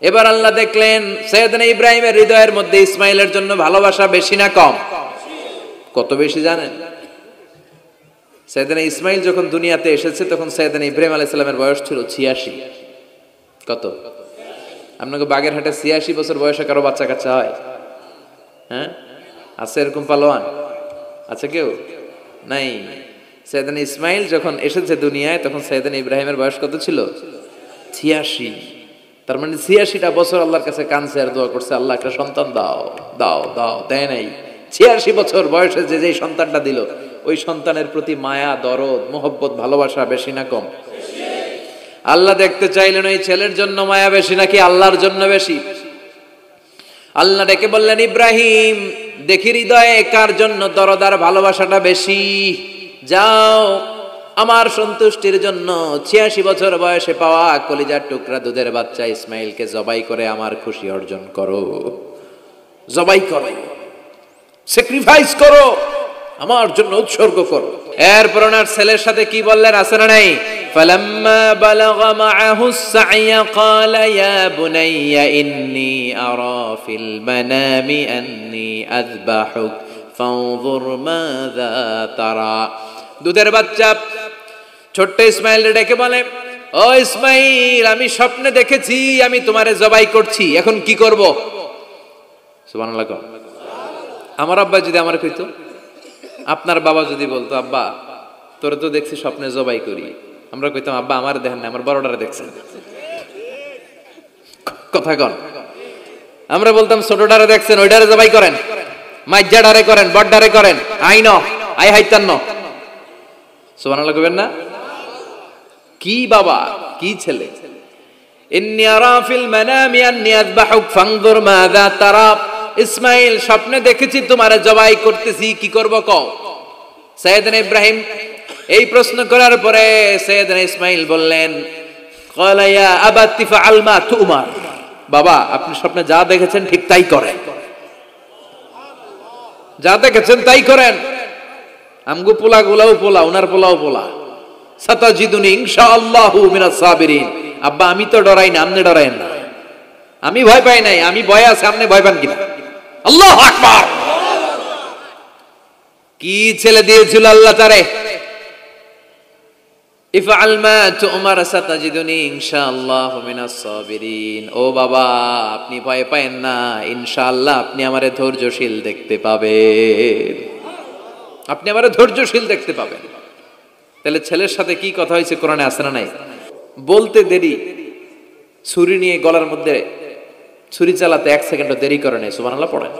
এবার আল্লাহ দেখলেন সৈয়দনা ইব্রাহিমের হৃদয়ের মধ্যে ইসমাইলের জন্য ভালোবাসা বেশি না কম? কত বেশি জানেন? সৈয়দনা ইসমাইল যখন দুনিয়াতে এসেছে তখন সৈয়দনা ইব্রাহিম আলাইহিস সালামের বয়স ছিল 86। কত? আপনাকে বাগেরহাটে 86 বছর বয়সে কারো বাচ্চা কাচ্চা হয়? হ্যাঁ, আছে এরকম পালোয়ান? আছে কেউ? নাই। সৈয়দনা ইসমাইল যখন এসেছে দুনিয়ায় তখন সৈয়দনা ইব্রাহিমের বয়স কত ছিল? 86। তার মানে 86টা বছর আল্লাহর কাছে কাঁদছে আর দোয়া করছে, আল্লাহ একটা সন্তান দাও দাও দাও, দেয় নাই। 86 বছর বয়সে যে সন্তানটা দিল, ওই সন্তানের প্রতি মায়া, দরদ, মোহব্বত, ভালোবাসা বেশি না কম? আল্লাহ দেখতে চাইলেন ওই ছেলের জন্য মায়া বেশি নাকি আল্লাহর জন্য বেশি। আল্লাহ ডেকে বললেন, ইব্রাহিম দেখি হৃদয়ে কার জন্য দরদ আর ভালোবাসাটা বেশি। যাও আমার সন্তুষ্টির জন্য 86 বছর বয়সে পাওয়া কলিজার টুকরা দুধের বাচ্চা ইসমাইলকে জবাই করে আমার খুশি অর্জন করো। জবাই করো, স্যাক্রিফাইস করো, আমার জন্য উৎসর্গ করো। এরপর ওনার ছেলের সাথে কি বললেন আছে না নাই? ফালাম্মা বালাগা মাআহুস সা'য়া ক্বালা ইয়া বুনাইয়া ইন্নী আরা ফিল মানামি আন্নী আযবাহুক ফানজুর মাযা তারা। দুধের বাচ্চা ছোট্ট ইসমাইল ডেকে বলে, ও ইসমাইল, আমি স্বপ্নে দেখেছি আমি তোমারে জবাই করছি, এখন কি করব? সুবহানাল্লাহ। আমার আব্বা যদি আমার কইতো, আপনার বাবা যদি বলতো, আব্বা তোরে তো দেখছি স্বপ্নে জবাই করি, আমরা কইতাম, আব্বা আমার দেখেন না, আমার বড়টারে দেখছেন। কথা কন। আমরা বলতাম, ছোটটারে দেখছেন, ওইটারে জবাই করেন, মাইজ্জাডারে করেন, বড়ডারে করেন, আইন আই হাইতান্ন। সুবহানাল্লাহ কইবেন না? কি বাবা, কি ছেলে! ইন্নী আরা ফিল মানামি আন্নী আযবাহুক ফানজুর মাযা তারা। ইসমাইল স্বপ্নে দেখেছি তোমারে জবাই করতেছি, কি করব কও? সাইয়েদনা ইব্রাহিম এই প্রশ্ন করার পরে সাইয়েদনা ইসমাইল বললেন, ক্বালা ইয়া আবাতি ফাআল মা তুমার। বাবা আপনি স্বপ্নে যা দেখেছেন ঠিক তাই করেন, যা দেখেছেন তাই করেন। আমগো পোলাগুলাও পোলা, উনার পোলাও পোলা। সাতাজিদুনি ইনশাআল্লাহু মিনাস সাবিরিন। আব্বা আমি তো ডরাই না, আপনি ডরায়েন না। আমি ভয় পাই নাই, আমি ভয় আছে, আপনি ভয় পান কিনা? আল্লাহু আকবার। কি ছেলে দিয়েছিল আল্লাহ তারে! ইফআল মা তুমার সাতাজিদুনি ইনশাআল্লাহু মিনাস সাবিরিন। ও বাবা আপনি ভয় পায়েন না, ইনশাআল্লাহ আপনি আমারে ধৈর্যশীল দেখতে পাবেন, আপনি আমারে ধৈর্যশীল দেখতে পাবেন। তাহলে ছেলের সাথে কি কথা হয়েছে কোরআনে আছে না নাই? বলতে দেরি, ছুরি নিয়ে গলার মধ্যে ছুরি চালাতে 1 সেকেন্ডও দেরি করে নাই। সুবহানাল্লাহ পড়েন।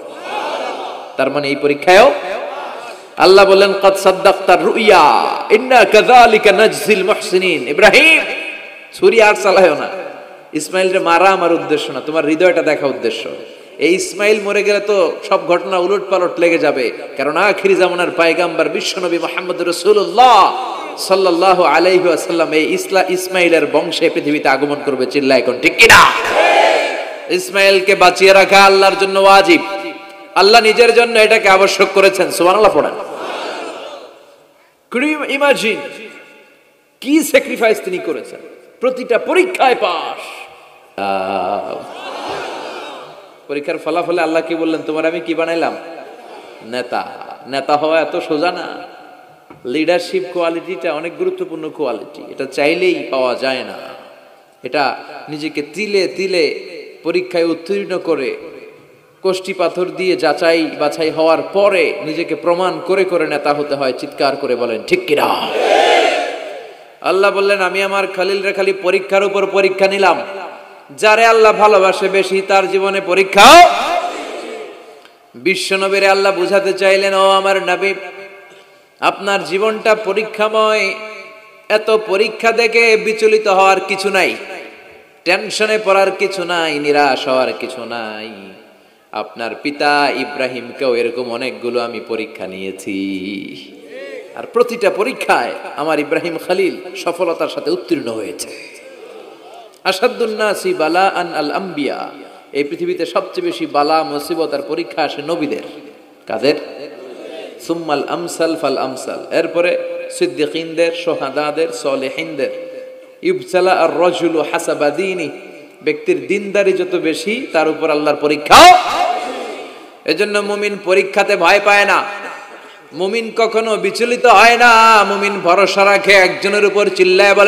তার মানে এই পরীক্ষায়ও আল্লাহ বললেন, ক্বাদ সাদ্দাকতার রুইয়া ইন্না কাযালিকা নাজজিল মুহসিনিন। ইব্রাহিম ছুরি আর চালায়ও না। ইসমাইলকে মারা আমার উদ্দেশ্য না, তোমার হৃদয়টা দেখা উদ্দেশ্য। এই ইসমাইল মরে গেলে তো সব ঘটনা উলট পালট লেগে যাবে, কারণ আখিরি জামানার পয়গম্বর বিশ্বনবী মুহাম্মদ রাসূলুল্লাহ সাল্লাল্লাহু আলাইহি ওয়াসাল্লাম এই ইসমাইলের বংশে পৃথিবীতে আগমন করবে। চিল্লায় কোন ঠিক কিনা? ইসমাইলকে বাঁচিয়ে রাখা আল্লাহর জন্য ওয়াজিব, আল্লাহ নিজের জন্য এটাকে আবশ্যক করেছেন। সুবহানাল্লাহ পড়েন। কুড ইউ ইমাজিন কি স্যাক্রিফাইস তিনি করেছেন, প্রতিটা পরীক্ষায় পাস। পরীক্ষার ফলাফলে আল্লাহ কি বললেন, তোমার আমি কি বানাইলাম? নেতা। নেতা হওয়া এত সোজা না। লিডারশিপ কোয়ালিটিটা অনেক গুরুত্বপূর্ণ কোয়ালিটি, এটা চাইলেই পাওয়া যায় না। এটা নিজেকে তিলে তিলে পরীক্ষায় উত্তীর্ণ করে, কষ্টি পাথর দিয়ে যাচাই বাছাই হওয়ার পরে নিজেকে প্রমাণ করে করে নেতা হতে হয়। চিৎকার করে বলেন ঠিক কিনা? আল্লাহ বললেন, আমি আমার খলিলরে খালি পরীক্ষার উপর পরীক্ষা নিলাম। যারে আল্লাহ ভালোবাসে বেশি তার জীবনে পরীক্ষাও। বিশ্বনবীরে আল্লাহ বুঝাতে চাইলেন, ও আমার নবী, আপনার জীবনটা পরীক্ষাময়। এত পরীক্ষা দেখে বিচলিত হওয়ার কিছু নাই, টেনশনে পড়ার কিছু নাই, নিরাশ হওয়ার কিছু নাই। আপনার পিতা ইব্রাহিমকেও এরকম অনেকগুলো আমি পরীক্ষা নিয়েছি, আর প্রতিটা পরীক্ষায় আমার ইব্রাহিম খলিল সফলতার সাথে উত্তীর্ণ হয়েছে। আসাদুন নাসি বালাআন আল আম্বিয়া। এই পৃথিবীতে সবচেয়ে বেশি বালা মুসিবত আর পরীক্ষা আসে নবীদের। কাদের? সুম্মাল আমসাল ফাল আমসাল। এরপরে সিদ্দিকিনদের, শুহাদাদের, সালেহিনদের। ইবতালা আর রাজুলু হাসাবা দীনি। ব্যক্তির দিনদারি যত বেশি তার উপর আল্লাহর পরীক্ষাও। এজন্য মুমিন পরীক্ষাতে ভয় পায় না, মুমিন কখনো বিচলিত হয় না, মুমিন ভরসা রাখে একজনের উপর, চিল্লায় বলে